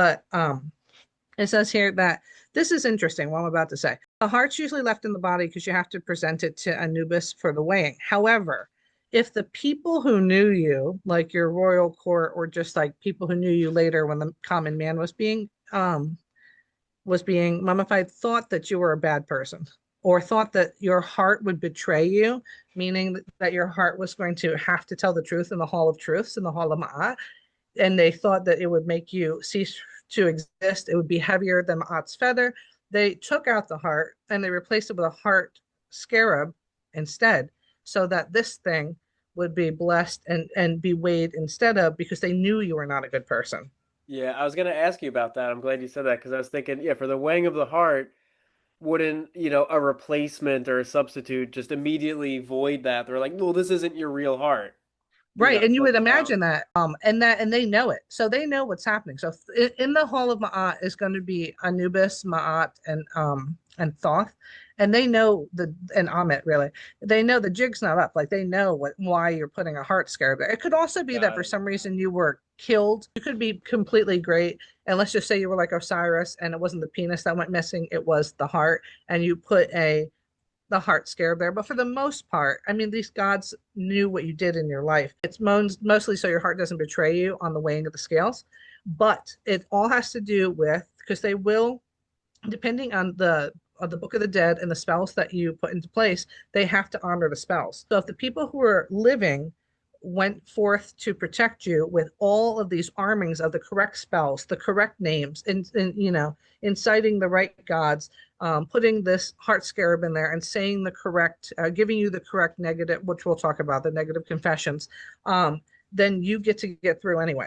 But it says here that this is interesting, what I'm about to say. The heart's usually left in the body because you have to present it to Anubis for the weighing. However, if the people who knew you, like your royal court, or just like people who knew you later when the common man was being mummified, thought that you were a bad person, or thought that your heart would betray you, meaning that your heart was going to have to tell the truth in the Hall of Truths, in the Hall of Ma'at, and they thought that it would make you cease to exist. It would be heavier than Ma'at's feather. They took out the heart and they replaced it with a heart scarab instead, so that this thing would be blessed and be weighed instead of, because they knew you were not a good person. Yeah, I was gonna ask you about that. I'm glad you said that because I was thinking, yeah, for the weighing of the heart, wouldn't, a replacement or a substitute just immediately void that? They're like, well, this isn't your real heart. Right, and you Put would it down. imagine that, and they know it, so they know what's happening. So in the Hall of Ma'at is going to be Anubis, Ma'at, and Thoth, and they know and Amit, really, they know the jig's not up. Like they know why you're putting a heart scarab there. It could also be that Got for it. some reason you were killed. You could be completely great, and let's just say you were like Osiris, and it wasn't the penis that went missing; it was the heart, and you put the heart scarab there. But for the most part, I mean, these gods knew what you did in your life. It's mostly so your heart doesn't betray you on the weighing of the scales. But it all has to do with, because they will, depending on the Book of the Dead and the spells that you put into place, they have to honor the spells. So if the people who are living went forth to protect you with all of these armings of the correct spells, the correct names, and inciting the right gods, putting this heart scarab in there and saying the correct, giving you the correct negative, which we'll talk about, the negative confessions, then you get to get through anyway.